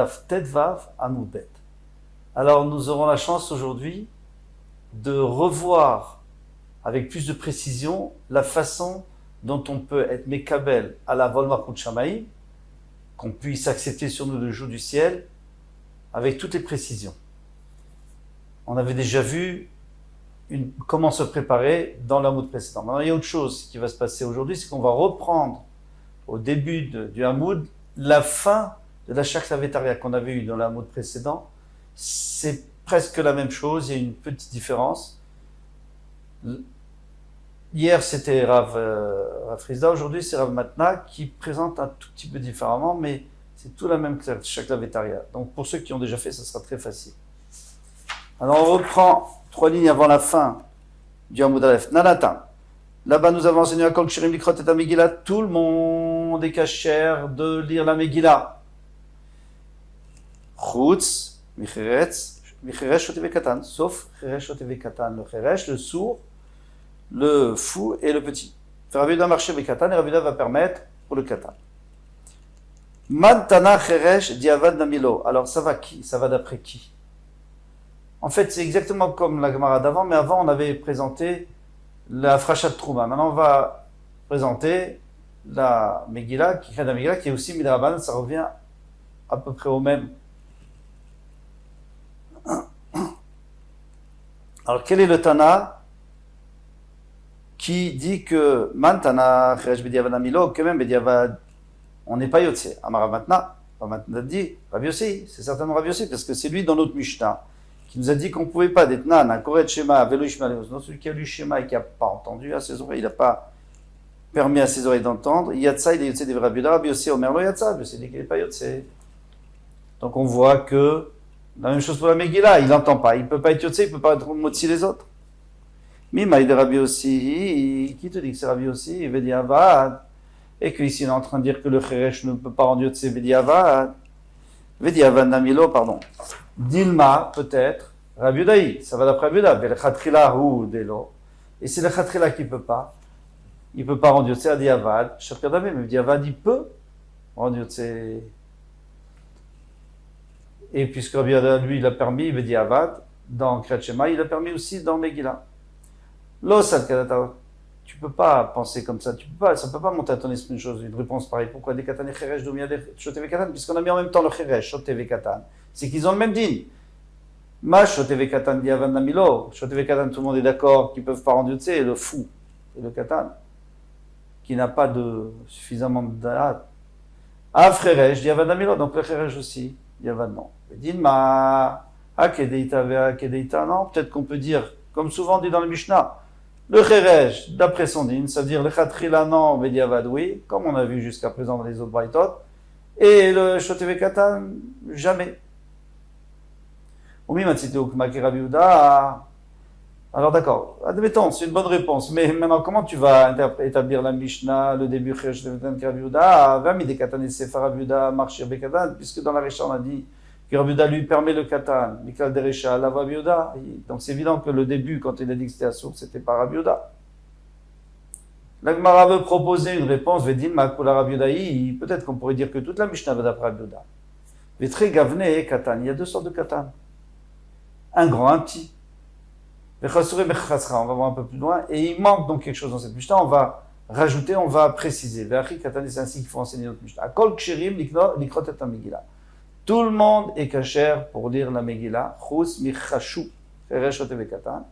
Daf Tedvav Amud Bet. Alors nous aurons la chance aujourd'hui de revoir avec plus de précision la façon dont on peut être Mekabel à la Vol Malchut Shamaïm, qu'on puisse accepter sur nous le joug du ciel, avec toutes les précisions. On avait déjà vu comment se préparer dans l'Hamoud précédent. Maintenant, il y a autre chose qui va se passer aujourd'hui, c'est qu'on va reprendre au début du Hamoud la fin de la Shaklavétaria qu'on avait eue dans l'Hamoud précédent. C'est presque la même chose, il y a une petite différence. Hier, c'était Rav Frisda, aujourd'hui, c'est Rav Matna qui présente un tout petit peu différemment, mais c'est tout la même Shaklavétaria. Donc, pour ceux qui ont déjà fait, ça sera très facile. Alors, on reprend 3 lignes avant la fin du Hamoud Aleph. Nanatan. Là-bas, nous avons enseigné à Kol Kshirim Likrot et la Megillah. Tout le monde est kasher de lire la Megillah. Chutz, Micheretz, Shotev Katan. Sauf Cheresh, Shotev Katan. Le Cheresh, le sourd, le fou et le petit. Rav Yehuda marcher avec Katan et Rav Yehuda va permettre pour le Katan. Mantana Cheresh Diavad Namilo. Alors, ça va qui? Ça va d'après qui? En fait, c'est exactement comme la Gemara d'avant, mais avant, on avait présenté la Frachat Trouma. Maintenant, on va présenter la Megillah, qui est aussi Midraban. Ça revient à peu près au même. Alors, quel est le Tana qui dit que Man Tana Cheresh B'diavad Amilo, que même B'diavad, on n'est pas Yotze. Amara Matna, Matna dit Rabbi Yossi, c'est certainement Rabbi Yossi, parce que c'est lui dans notre Mishnah qui nous a dit qu'on ne pouvait pas d'être nan, un Koret Shema, Velo Ishmael, non, celui qui a lu Shema et qui n'a pas entendu à ses oreilles, il n'a pas permis à ses oreilles d'entendre. Yatsa, il est Yotze des Rabbi Yehuda, Rabbi Yossi, Omer lo Yatsa, Rabbi Yossi dit qu'il n'est pas Yotze. Donc on voit que la même chose pour la Megillah, il n'entend pas, il ne peut pas être Yotze, il ne peut pas être Motzi les autres. Mimaï de Rabbi Yossi, qui te dit que c'est Rabbi Yossi, il veut dire Avad, et qu'ici il est en train de dire que le Cheresh ne peut pas rendre Yotze, il veut dire Avad. Vediavad Namilo, pardon. Dilma, peut-être, Rabbi Yehuda, ça va d'après Rabbi Yehuda, mais le Khatrila ou Delo. Et c'est le Khatrila qui ne peut pas. Il ne peut pas rendre Yotze à Diavad. Shapkadame, mais Diavad, il peut rendre Yotze. Et puisque Rabbi Yehuda, lui, il a permis, il veut Diavad, dans Kriyat Shema, il a permis aussi dans Megillah. L'osal Kadata. Tu peux pas penser comme ça, ça peut pas monter à ton esprit une réponse pareille. Pourquoi des katan et cheresh domia des shotev katan? Puisqu'on a mis en même temps le cheresh, shotev katan. C'est qu'ils ont le même din. Ma shotev katan diavan namilo. Shotev katan, tout le monde est d'accord qu'ils peuvent pas rendre Yotze, et le fou, et le katan, qui n'a pas de suffisamment de da'at. Ah, cheresh diavan namilo, donc le cheresh aussi, diavan non. Din ma, akedeita vea akedeita, non, peut-être qu'on peut dire, comme souvent dit dans le Mishnah, le Cheresh, d'après son din, c'est-à-dire le Khatrila non, Bediavad oui, comme on a vu jusqu'à présent dans les autres Braïtot, et le Shotev Katan, jamais. Oumi Matzite Ukmaki Rabbi Yehuda. Alors d'accord, admettons, c'est une bonne réponse, mais maintenant comment tu vas établir la Mishnah, le début Cheresh Shotev Katan Rabbi Yehuda, Vami de Katan et Sefer Rabbi Yehuda, Marchir Bekatan, puisque dans la Récha on a dit que Rabbi Yehuda lui permet le katan, Mikal de Recha, la Rabbi Yehuda. Donc c'est évident que le début, quand il a dit que c'était assourd, c'était pas Rabbi Yehuda. La Gemara veut proposer une réponse, Vedin, Makula Rabbi Yehuda, peut-être qu'on pourrait dire que toute la Mishnah va d'après Rabbi Yehuda. Vetre Gavne et katan, il y a 2 sortes de katan. Un grand, un petit. Vechasure Bechasra, on va voir un peu plus loin, et il manque donc quelque chose dans cette Mishnah, on va rajouter, on va préciser. Vechi katan, c'est ainsi qu'il faut enseigner notre Mishnah. Kol Kshirim, Likrot et Megillah. Tout le monde est kasher pour lire la Megillah. Chus michashu, cheresh shotev katan.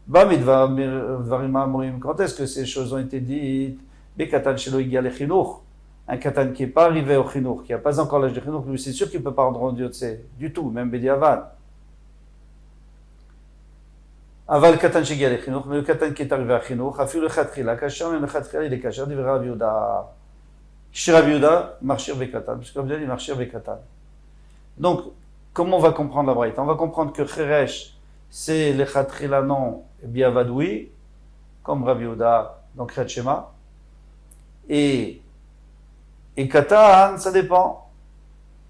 Bamidvarim amorim. Quand est-ce que ces choses ont été dites? Bekatan shelo igia le chinuch. Un katan qui n'est pas arrivé au chinuch, qui n'a pas encore l'âge de chinuch, lui c'est sûr qu'il ne peut pas rendre Yotze du tout, même bediavad. Aval katan shegia le chinuch, mais le katan qui est arrivé à chinuch, afiu le chatrila, kasher, même le chatrila il est kasher, dit Rabbi Yehuda. Chez Rabbi Yehuda, marchir bekatan, puisque Rabbi Yehuda dit marchir bekatan. Donc, comment on va comprendre la braïta? On va comprendre que Cheresh, c'est le Khatrila non, Biavadoui, comme Rabbi Yehuda dans Kriyat Shema. Et Katan, ça dépend.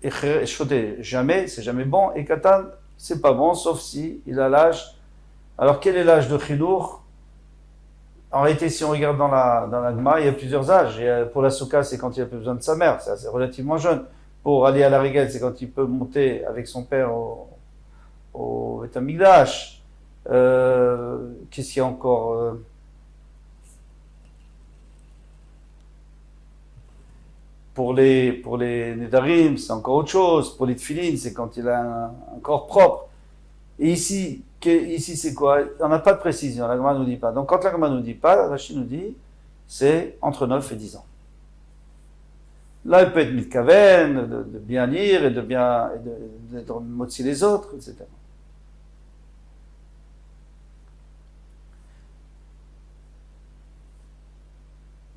Et Shoté, jamais, c'est jamais bon. Et Katan, c'est pas bon, sauf si il a l'âge. Alors, quel est l'âge de Chidour? En réalité, si on regarde dans la Gemara, il y a plusieurs âges. Et pour la Souka, c'est quand il a plus besoin de sa mère, c'est relativement jeune. pour aller à la Régel, c'est quand il peut monter avec son père au Beth Amikdash. Qu'est-ce qu'il y a encore pour les Nedarim, c'est encore autre chose. Pour les Tfilin, c'est quand il a un corps propre. Et ici, c'est quoi? On n'a pas de précision, la Gemara ne nous dit pas. Donc quand la Gemara ne nous dit pas, Rashi nous dit, c'est entre 9 et 10 ans. Là, il peut être mitkaven, de bien lire et de motzi les autres, etc.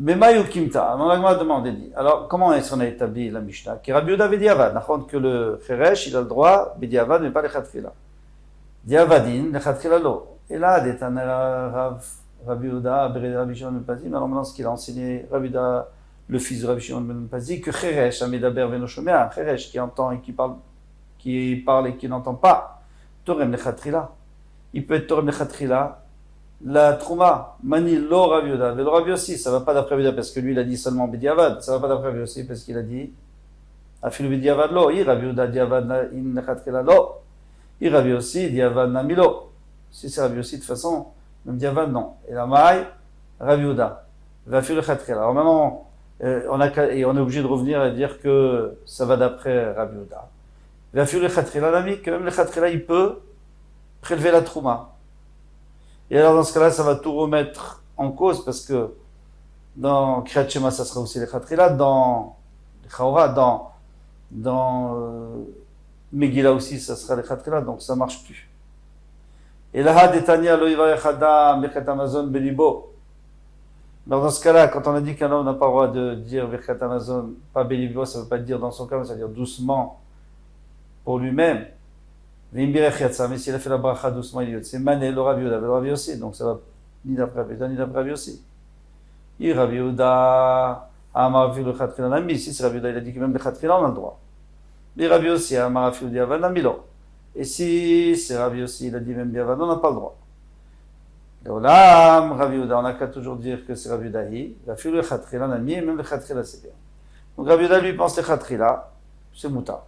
Mais Mayu Kimta, on a demandé, dit. Alors, comment est-ce qu'on a établi la Mishnah? Qui Rabbi Yehuda Bediavad, n'achon que le Cheresh, il a le droit, Bediavad, mais pas les Khatfila. Diavadin, les Khatfila lo. Et là, d'Etan Rabbi Yehuda, Rabbi Shimon ben Pazi, mais alors maintenant, ce qu'il a enseigné, Rabbi Yehuda, le fils de Rabbi Shimon ben Pazi, que Cheresh, Amedaber Venoshomea, Cheresh, qui entend et qui parle et qui n'entend pas, Torem le Khatfila. Il peut être Torem le Khatfila. La Trouma, Mani, lo Rabbi Yehuda, mais le Rabbi aussi, ça va pas d'après Rabbi Yehuda parce que lui il a dit seulement Bediavad, ça va pas d'après Rabbi aussi parce qu'il a dit Afilu Bediavad lo, i Rabbi Yehuda Diavad in Nechatkela lo, i Rabbi aussi Diavad namilo. Si c'est Rabbi aussi de toute façon, même Diavad non. Et la Maï, Rabbi Yehuda, Afilu Nechatkela. Alors maintenant, on est obligé de revenir et dire que ça va d'après Rabbi Yehuda. Afilu Nechatkela, l'ami, que même Nechatkela il peut prélever la Trouma. Et alors dans ce cas-là, ça va tout remettre en cause parce que dans Kriyat Shema, ça sera aussi les Khatrila, dans les Chaora, dans Megillah aussi, ça sera les Khatrila, donc ça marche plus. Et là, Detania lo yivarech adam birkat Amazon belibo. Alors dans ce cas-là, quand on a dit qu'un homme n'a pas le droit de dire birkat Amazon, pas belibo, ça ne veut pas dire dans son cas, ça veut dire doucement pour lui-même. Mais s'il a fait la bracha doucement, il c'est Mané, le Rabbi Yehuda, le Rabbi aussi, donc ça va ni d'après Rabbi Yehuda, ni d'après Rabbi aussi. Il Rabbi Yehuda, Amar Afilu Khatkhila Nami, si c'est Rabbi Yehuda, il a dit que même les Khatkhila, on a le droit. Mais Rabbi aussi, Amar Afilu Diavad Namilo. Et si c'est Rabbi aussi, il a dit même Diavad, on n'a pas le droit. L'Olam, Rabbi Yehuda, on n'a qu'à toujours dire que c'est Rabbi Yehuda, il Afilu Khatkhila Nami, et même les Khatkhila, c'est bien. Donc Rabbi Yehuda, lui, pense les Khatkhila, c'est Mouta.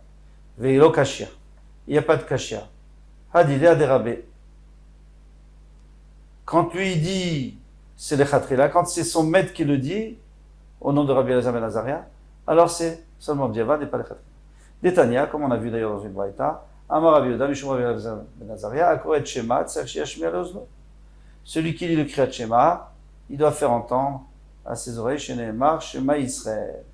Veilo Kashia. Il n'y a pas de kashia. Hadidé a dérabé. Quand lui dit c'est les khatrila, quand c'est son maître qui le dit, au nom de Rabbi Elazar ben Azaria, alors c'est seulement Diavad et pas les khatrila. Détania, comme on a vu d'ailleurs dans une braïta, Amar Rabbi Yehuda, Mishum Rabbi Elazar ben Azaria, Akoret Shema, Tserchi Hashmi Alozno. Celui qui lit le Kriyat Shema, il doit faire entendre à ses oreilles, chez Nehemar, Shema Israël.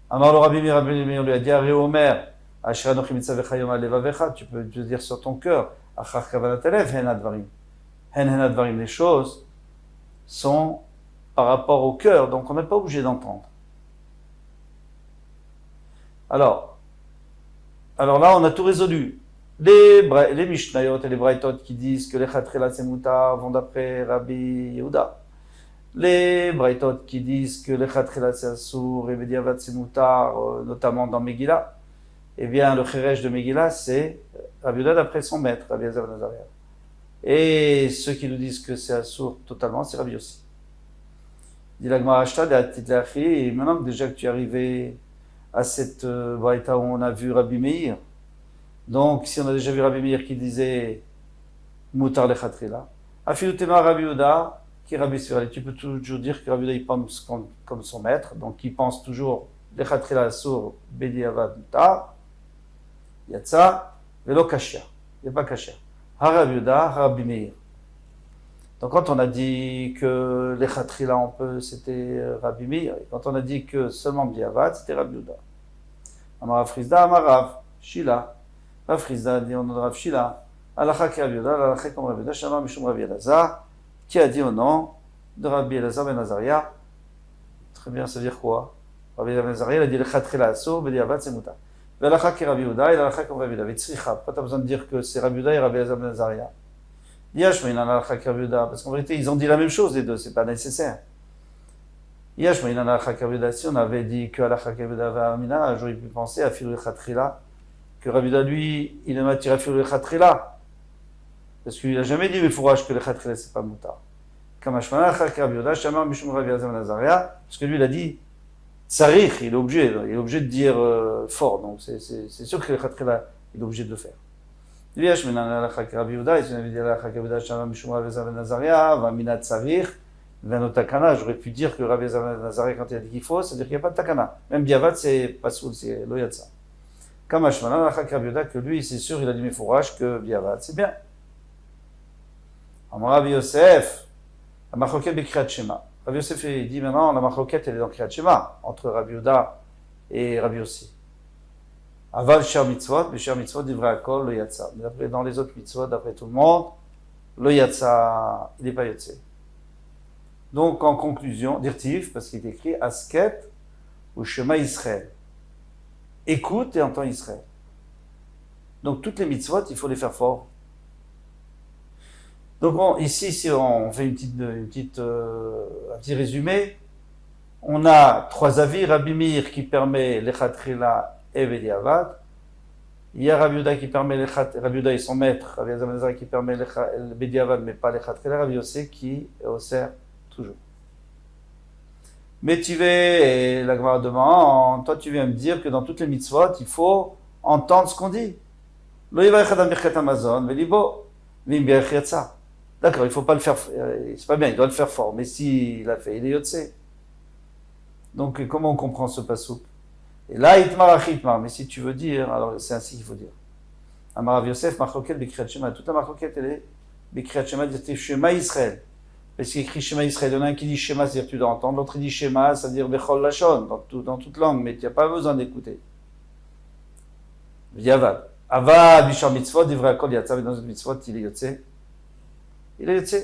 Alors le Rabbi Meir lui a dit à Omer, tu peux dire sur ton cœur, les choses sont par rapport au cœur, donc on n'est pas obligé d'entendre. Alors là on a tout résolu. Les Mishnayot et les Braïtot qui disent que les Khatrila c'est Moutar vont d'après Rabbi Yehuda. Les Braïtot qui disent que les Khatrila c'est Assour et Bediavad c'est Moutar, notamment dans Megillah, eh bien le Cheresh de Megillah c'est Rabbi Yehuda d'après son maître, Rabbi Elazar ben Azaria. Et ceux qui nous disent que c'est Assour totalement, c'est Rabbi aussi. Dit la Gemara Ashtad et maintenant déjà que tu es arrivé à cette Braïta où on a vu Rabbi Meir, donc si on a déjà vu Rabbi Meir qui disait Moutar le Khatrila, Afilutema Rabbi Yehuda, qui Rabbi Sfirali, tu peux toujours dire que Rabbi Yehuda il pense comme son maître, donc il pense toujours les Khatrila Assour, Bediavad Moutar, Yatsa, Velo Kashia, il n'y a pas Kashia. Rabbi Yehuda, Rabbi Meir. Donc quand on a dit que les Khatrila on peut, c'était Rabbi Meir, et quand on a dit que seulement Bediavad, c'était Rabbi Yehuda. Amarav Frizda, Amarav Shila. Rav Frizda dit au nom de Rav Shila, Alakha ki Rabbi Yehuda, Alakha comme Rabbi Yehuda, Shamar Mishum Rabbi Elazar, qui a dit au nom de Rabbi Elazar ben Azaria. Très bien, ça veut dire quoi? Rabbi Elazar ben Azaria, il a dit le Khatrila Assour, Bediavad c'est Moutar. Alakha ki Rabbi Yehuda, et Alakha comme Rabbi Yehuda. Vitzricha, pourquoi tu as besoin de dire que c'est Rabbi Yehuda et Rabbi Elazar ben Azaria? Yashmaïn Alakha ki Rabbi Yehuda, parce qu'en vérité, ils ont dit la même chose les deux, c'est pas nécessaire. Yashmaïn Alakha ki Rabbi Yehuda, si on avait dit que Alakha ki Rabbi Yehuda va Amina, j'aurais pu penser à Filou Khatrila, que Rabbi Yehuda, lui, il aime attirer Filou Khatrila. Parce qu'il n'a jamais dit, mais fourrage que le Khatrila, c'est pas Moutar. Kamashmana, Alakha ki Rabbi Yehuda, Shamar Mishum Rabbi Elazar ben Azaria, parce que lui, il a dit, Tsarich, il est obligé de dire fort, donc c'est sûr que le Khatkhila, il est obligé de le faire. ויש מן ההלכה כרבי יהודה, יש מן ההלכה כרבי יהודה שמה משום רבי אלעזר בן עזריה, והמינה צריך, ואנו תקנה, j'aurais pu dire que Rabbi Elazar ben Azariah, quand il a dit qu'il faut, c'est-à-dire qu'il n'y a pas de takana. Même Diavad, c'est pas soul, c'est lo yatsa. Comme Hashmanan, l'alakha k'Rabbi Yehuda, que lui, c'est sûr, il a dit Mefourash que Diavad, c'est bien. Amar Rabbi Yosef, la machloket b'kriyat Shema. Rabbi Yosef, il dit maintenant, la machloket, elle est dans kriyat Shema, entre Rabbi Yehuda et Rabbi Yossi. Aval Shar Mitzvot, mais Shar Mitzvot, Divrei Hakol, lo yatsa. Mais d'après, dans les autres mitzvot, d'après tout le monde, lo yatsa, il n'est pas yotse. Donc, en conclusion, dirtiv, parce qu'il est écrit Asket ou Shema Israël. Écoute et entends Israël. Donc, toutes les mitzvot, il faut les faire fort. Donc, ici, si on fait un petit résumé, on a trois avis. Rabbi Meir qui permet l'Echatchila et Bediavad. Il y a Rabbi Yehuda qui permet Rabbi Yehuda et son maître, Rabbi Elazar ben Azariah qui permet le Bediavad, mais pas l'Echatchila. Rabbi Yossi qui est au cerf. Toujours. Mais tu et la Gemara demande, toi tu viens me dire que dans toutes les mitzvot, il faut entendre ce qu'on dit. D'accord, il faut pas le faire, c'est pas bien, il doit le faire fort, mais s'il l'a fait, il est yotse. Donc comment on comprend ce pasouk? Et là, itmar achitmar, mais si tu veux dire, alors c'est ainsi qu'il faut dire. Amar Rav Yosef, machloket b'kriyat Shema, toute la machloket elle est b'kriyat Shema, dit Shema Israël. Parce qu'il écrit Shema Israël, il y en a un qui dit Shema, c'est-à-dire tu dois entendre, l'autre il dit Shema, c'est-à-dire Bechol Lashon, dans toute langue, mais tu n'as pas besoin d'écouter. Yavad. Avad, Bishar Mitzvot, Divrei Hakol Yatsa, mais dans une mitzvot, il est Yotse. Il est Yotse.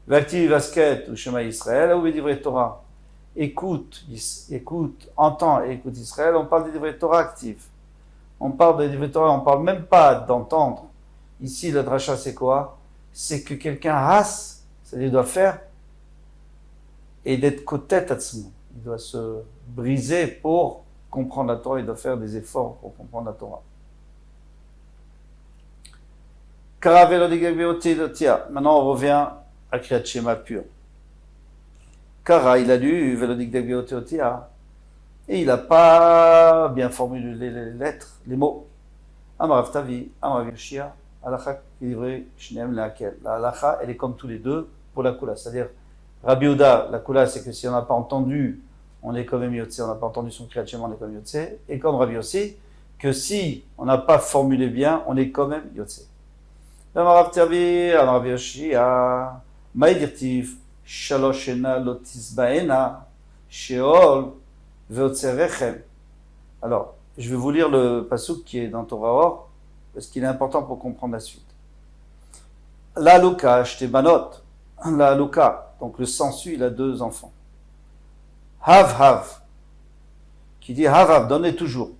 Vakti Vasket, ou Shema Israël, ou Divrei Torah. Écoute, entends et écoute Israël, on parle de Divrei Torah actif. On parle de Divrei Torah, on ne parle même pas d'entendre. Ici, le dracha, c'est quoi? C'est que quelqu'un hasse. C'est-à-dire qu'il doit faire et d'être kotet atzmo. Il doit se briser pour comprendre la Torah, il doit faire des efforts pour comprendre la Torah. Maintenant on revient à Kriyat Shema pur. Kara, il a lu et il n'a pas bien formulé les lettres, les mots. Amarav Tavi, Amarav Yoshia, Halakha livré Shneem Lehakel. La halakha, elle est comme tous les deux pour la kula. C'est-à-dire, Rabbi Yehuda, la kula, c'est que si on n'a pas entendu, on est quand même yotse. On n'a pas entendu son kriyat Shema, on est quand même yotse. Et comme Rabbi Yossi, que si on n'a pas formulé bien, on est quand même yotse. Amarav Tavi, Amarav Yoshia, Maïdirtiv, Shaloshena Lotisbaena, Sheol, Veotserechem. Alors, je vais vous lire le pasuk qui est dans Torah Or, parce qu'il est important pour comprendre la suite. La Luka, Shtebanot, la Luka, donc le sensu, il a deux enfants. Hav, qui dit Hav, donnez toujours.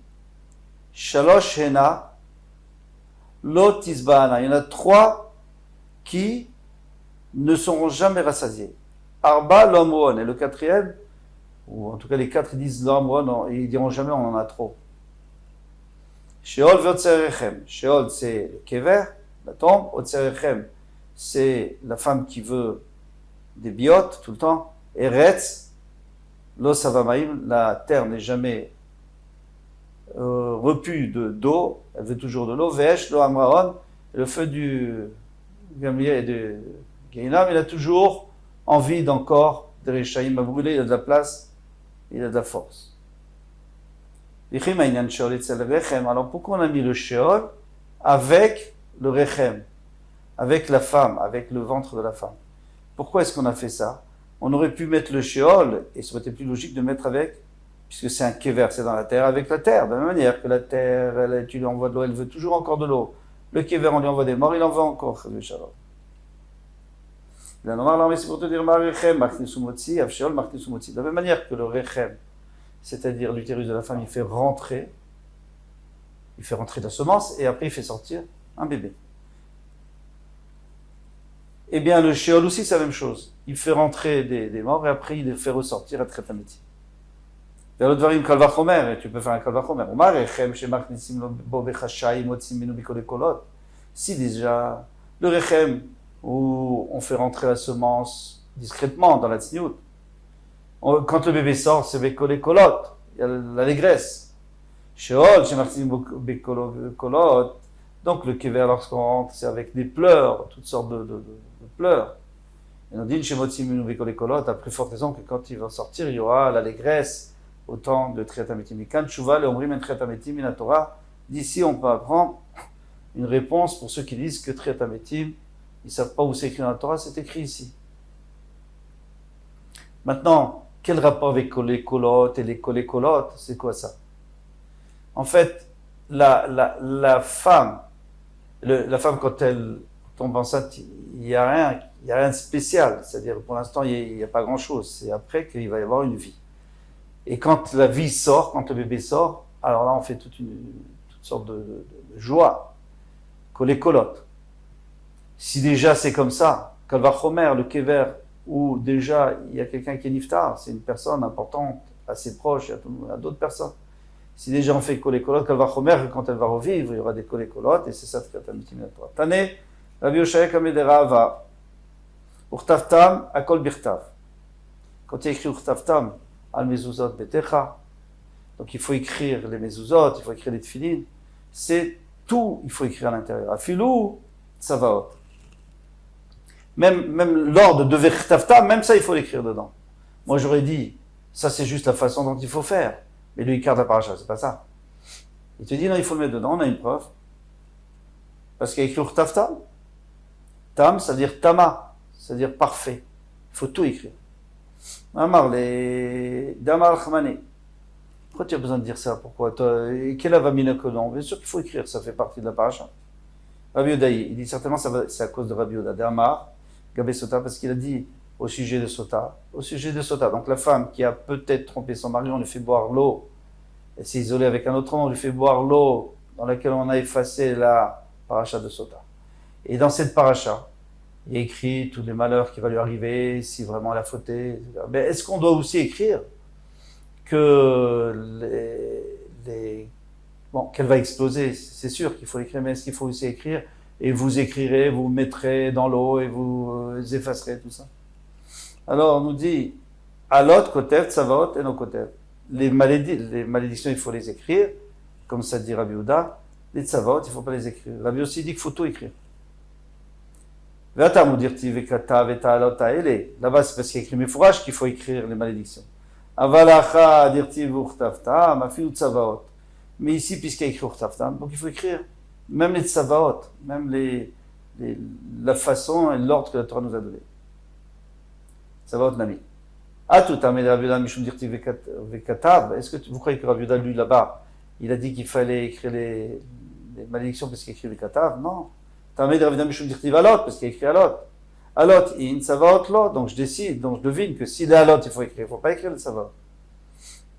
Shalosh Hena, Lotisbana. Il y en a trois qui ne seront jamais rassasiés. Arba, Lomron, et le quatrième, ou en tout cas les quatre, ils disent Lomron, et ils diront jamais on en a trop. Sheol ve'otzerechem. Sheol, c'est le kever, la tombe. Otzerechem, c'est la femme qui veut des biotes tout le temps. Eretz, lo savamaim, la terre n'est jamais repue d'eau, elle veut toujours de l'eau. Ve'esh, lo amraon, le feu du Gamliel et de Gainam, il a toujours envie d'encore de Rechaïm à brûler, il a de la place, il a de la force. Alors pourquoi on a mis le Sheol avec le Rechem, avec la femme, avec le ventre de la femme? Pourquoi est-ce qu'on a fait ça? On aurait pu mettre le Sheol, et ça aurait été plus logique de mettre avec, puisque c'est un kever, c'est dans la terre, avec la terre, de la même manière que la terre, tu lui envoies de l'eau, elle veut toujours encore de l'eau. Le kever, on lui envoie des morts, il en veut encore. Il a normal, mais c'est pour te dire, de la même manière que le Rechem, c'est-à-dire l'utérus de la femme, il fait rentrer la semence et après il fait sortir un bébé. Eh bien, le Sheol aussi, c'est la même chose. Il fait rentrer des morts et après il les fait ressortir à Tretaméti. Vers le Dvarim Kalvachomer, et tu peux faire un Kalvachomer. Si déjà, le Rechem, où on fait rentrer la semence discrètement dans la tsniout, Quand le bébé sort, c'est Bekole Kolot, il y a l'allégresse. Sheol, chez Martin Bekolo, donc le Kever, lorsqu'on rentre, c'est avec des pleurs, toutes sortes de pleurs. Et on dit, chez Motsimunu Bekole Kolot, à plus forte raison que quand il va sortir, il y aura l'allégresse au temps de Triatametim. Kan Tshuva, le Omrim en Triatametim, in la Torah. D'ici, on peut apprendre une réponse pour ceux qui disent que Triatametim, ils ne savent pas où c'est écrit dans la Torah, c'est écrit ici. Maintenant, quel rapport avec les Kolot et les Kolot, c'est quoi ça? En fait, la femme, quand elle tombe enceinte, il n'y a rien de spécial. C'est-à-dire, pour l'instant, il n'y a pas grand-chose. C'est après qu'il va y avoir une vie. Et quand la vie sort, quand le bébé sort, alors là, on fait toutes sortes de joie. Kolot. Si déjà c'est comme ça, Kalvachomer, le Kever, où déjà il y a quelqu'un qui est niftar, c'est une personne importante, assez proche, il y a d'autres personnes. Si déjà on fait kolot, Kalvachomer, quand elle va revivre, il y aura des kolot, et c'est ça ce qu'il y a. Tane, Rabbi Yoshaya Kamederava, Urtavtam, Akol Birtav. Quand il y a écrit Urtavtam, Al Mezuzot Betecha, donc il faut écrire les Mezuzot, il faut écrire les Tfilin, c'est tout, il faut écrire à l'intérieur. Afilou, Tsavaot. Même l'ordre de Vertavtam, même ça il faut l'écrire dedans. Moi j'aurais dit, ça c'est juste la façon dont il faut faire. Mais lui il garde la paracha, c'est pas ça. Il te dit non, il faut le mettre dedans, on a une preuve. Parce qu'il y a écrit Urtavtam. Tam, ça veut dire Tama, ça veut dire parfait. Il faut tout écrire. Amar, les Damar Khmane. Pourquoi tu as besoin de dire ça? Pourquoi? Quel avamina que non? Bien sûr qu'il faut écrire, ça fait partie de la paracha. Rabbi Yodaï, il dit certainement c'est à cause de Rabbi Yoda. Damar, Gabé Sota, parce qu'il a dit au sujet de Sota. Donc la femme qui a peut-être trompé son mari, on lui fait boire l'eau. Elle s'est isolée avec un autre homme, on lui fait boire l'eau dans laquelle on a effacé la paracha de Sota. Et dans cette paracha, il y a écrit tous les malheurs qui vont lui arriver, si vraiment elle a fauté. Mais est-ce qu'on doit aussi écrire que qu'elle va exploser? C'est sûr qu'il faut écrire, mais est-ce qu'il faut aussi écrire et vous écrirez, vous mettrez dans l'eau et vous effacerez tout ça? Alors on nous dit Alot, Kotev, Tsavaot et no Kotev. Les malédictions, il faut les écrire, comme ça dit Rabbi Yehuda. Les Tsavaot, il ne faut pas les écrire. Rabbi aussi dit qu'il faut tout écrire. Là-bas, c'est parce qu'il y a écrit Mefourash qu'il faut écrire les malédictions. Avalacha dirtiv urtavtam, afilu tsavaot. Mais ici, puisqu'il y a écrit urtavtam, donc il faut écrire même les tsavaot, même la façon et l'ordre que la Torah nous a donné. Tsavaot nami. Atut amed Rabbi Yehuda mishum dirtiv vekatav. Est-ce que vous croyez que Rabbi Yehuda, lui, là-bas, il a dit qu'il fallait écrire les malédictions parce qu'il écrit vekatav? Non. Tamed Rabbi Yehuda mishum dirtiv alot, parce qu'il a écrit alot. Alot in tsavaot lo, donc je devine que s'il est alot, il faut écrire, il ne faut pas écrire le tsavaot.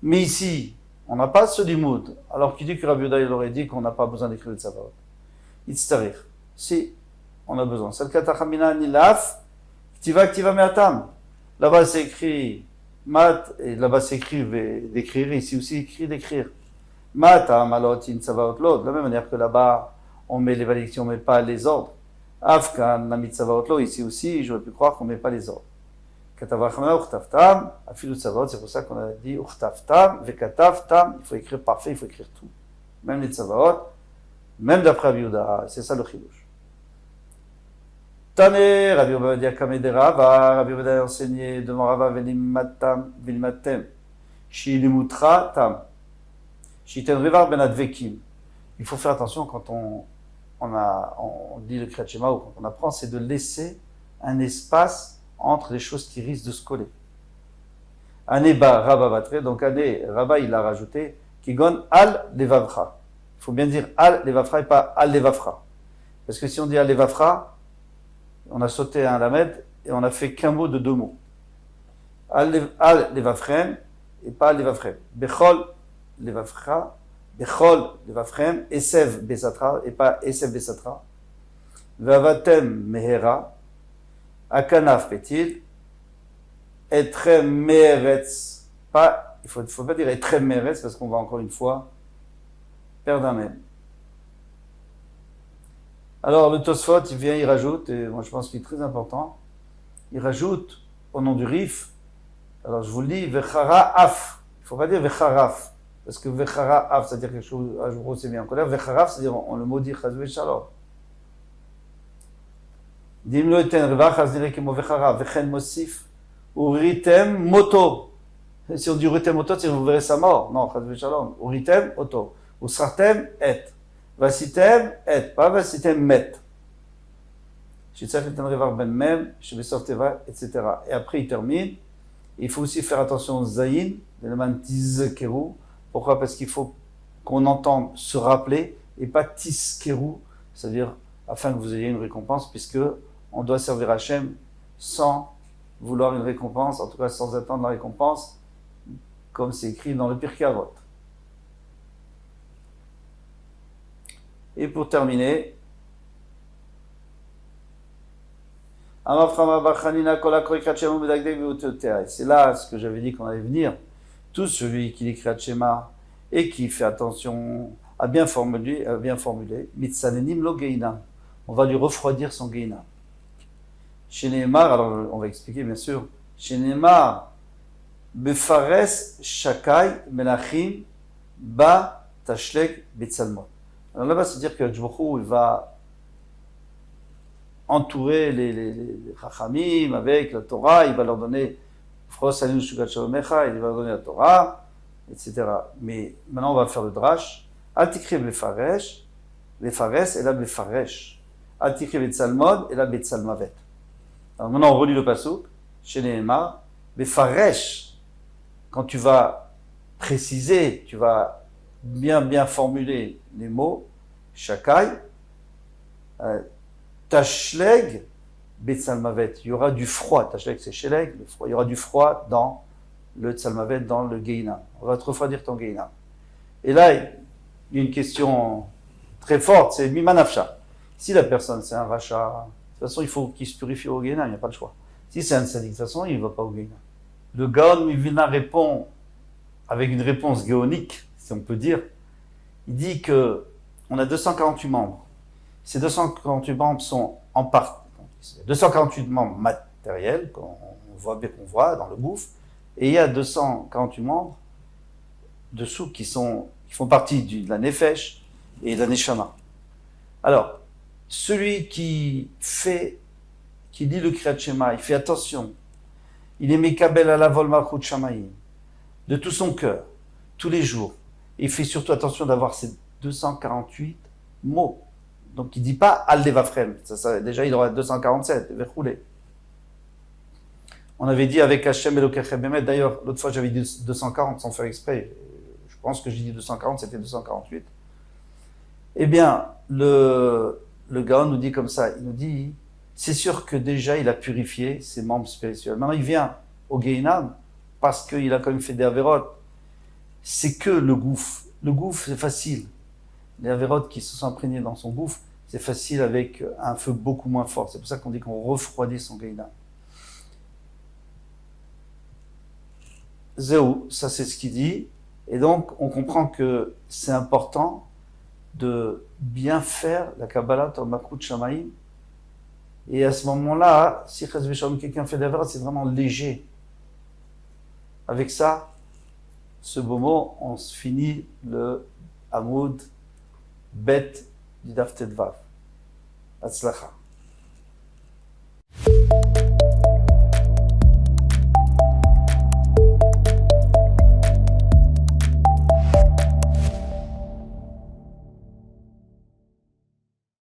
Mais ici, on n'a pas ce limoud, alors qu'il dit que Rabbi Yehuda, il aurait dit qu'on n'a pas besoin d'écrire le tsavaot. Itztarich. Si, on a besoin. Sel katachamina nilaf, ktiva me'atam. Là-bas c'est écrit mat, et là-bas c'est écrit d'écrire, ici aussi écrit d'écrire. Matam alot in tsavaot lo, de la même manière que là-bas, on met les malédictions, on ne met pas les ordres. Afkan, la mitzvah lo, ici aussi, j'aurais pu croire qu'on ne met pas les ordres. Katavachama, urtavtam, afilu tzavot, c'est pour ça qu'on a dit urtavtam, vekatavtam, il faut écrire parfait, il faut écrire tout. Même les tzavot, même d'après Rabbi Yehuda, c'est ça le chilouche. Tane, Rabbi Yehuda Kameh Rava, Rabbi Yehuda a enseigné devant Rava velimatem, shilimutra tam, shiten revar ben advekim. Il faut faire attention quand on dit le Kriyat Shema ou quand on apprend, c'est de laisser un espace entre les choses qui risquent de se coller. Aneba Rabba Batre, donc Rabba il a rajouté, Kigon al levavra. Il faut bien dire al levavra et pas al levavra. Parce que si on dit al levavra, on a sauté un lamed et on a fait qu'un mot de deux mots. Al levavren et pas al levavren. Bechol levavra. Bechol levavchem, Esev besatra, et pas Esev besatra. Vavatem mehera, Akanaf petil, Etrem meretz, pas, il faut pas dire Etrem meretz, parce qu'on va encore une fois perdre un même. Alors le Tosfot, il vient, il rajoute, et moi je pense qu'il est très important, il rajoute au nom du Rif, Alors je vous le dis, vechara af. Il ne faut pas dire vecharaf. Parce que vechara af, c'est-à-dire quelque chose, à jour c'est bien en colère. Vecharaf, c'est-à-dire on le maudit, chazoué shalom. Dimlo eten revach, chazdiré kemo vechara, vechen mosif, uritem moto. Si on dit uritem moto, c'est vous verrez sa mort. Non, chazoué shalom. Uritem oto. Usratem et. Vasitem et. Pas vasitem met. Shitzach eten revach ben mem, shebesov teva, etc. Et après il termine. Il faut aussi faire attention au zayin, l'élément tizkeru. Pourquoi? Parce qu'il faut qu'on entende se rappeler et pas tiskeru, c'est-à-dire afin que vous ayez une récompense, puisque on doit servir Hachem sans vouloir une récompense, en tout cas sans attendre la récompense, comme c'est écrit dans le Pirkei Avot. Et pour terminer, c'est là ce que j'avais dit qu'on allait venir. Tout celui qui écrit Shema et qui fait attention à bien formuler, mitzanenim lo geina. On va lui refroidir son geina. Chez Nehemar, alors on va expliquer bien sûr. Chez Nehemar, befares shakai melachim ba tashlek betzalmot. Alors là-bas, c'est-à-dire que Djbochou, il va entourer les Chachamim avec la Torah, il va leur donner il va leur donner la Torah, etc. Mais maintenant on va faire le drash. Al-Tikri befaresh, befares et la befaresh. Al-Tikri betzalmod et la betzalmavet. Alors maintenant on relit le pasuk, chez Nehemar, befaresh, quand tu vas préciser, tu vas bien formuler les mots, shakai, Tashleg Betzalmavet, il y aura du froid. Tashleg c'est Sheleg, le froid. Il y aura du froid dans le Tzalmavet, dans le Gehinam. On va te refroidir ton Gehinam. Et là, il y a une question très forte, c'est Mimanafsha. Si la personne c'est un rachat, de toute façon il faut qu'il se purifie au Gehinam, il n'y a pas le choix. Si c'est un sadique, de toute façon il ne va pas au Gehinam. Le Gaon Mivina répond avec une réponse géonique, si on peut dire. Il dit que on a 248 membres. Ces 248 membres sont en partie, 248 membres matériels qu'on voit dans le gouffre, et il y a 248 membres dessous qui font partie de la nefesh et de la neshama. Alors, celui qui lit le Kriyat Shema, il fait attention, il est mekabel à la vol malchut shamayim, de tout son cœur, tous les jours. Il fait surtout attention d'avoir ces 248 mots. Donc il ne dit pas Al Devafrem. Déjà, il aura 247. On avait dit avec Hachem Elokechem Bemet. D'ailleurs, l'autre fois, j'avais dit 240 sans faire exprès. Je pense que j'ai dit 240, c'était 248. Eh bien, le Gaon nous dit comme ça. Il nous dit, c'est sûr que déjà, il a purifié ses membres spirituels. Maintenant, il vient au Gehinam parce qu'il a quand même fait des avérotes. C'est que le gouffre. Le gouffre, c'est facile. Les avérotes qui se sont imprégnés dans son gouffre, c'est facile avec un feu beaucoup moins fort. C'est pour ça qu'on dit qu'on refroidit son Gehinam. Zéou, ça c'est ce qu'il dit. Et donc, on comprend que c'est important de bien faire la Kabbalah au Malchut Shamayim. Et à ce moment-là, si quelqu'un fait des avérotes, c'est vraiment léger. Avec ça, ce beau mot, on se finit le Hamoud Bet du Daf Tetvav. Hatzlacha.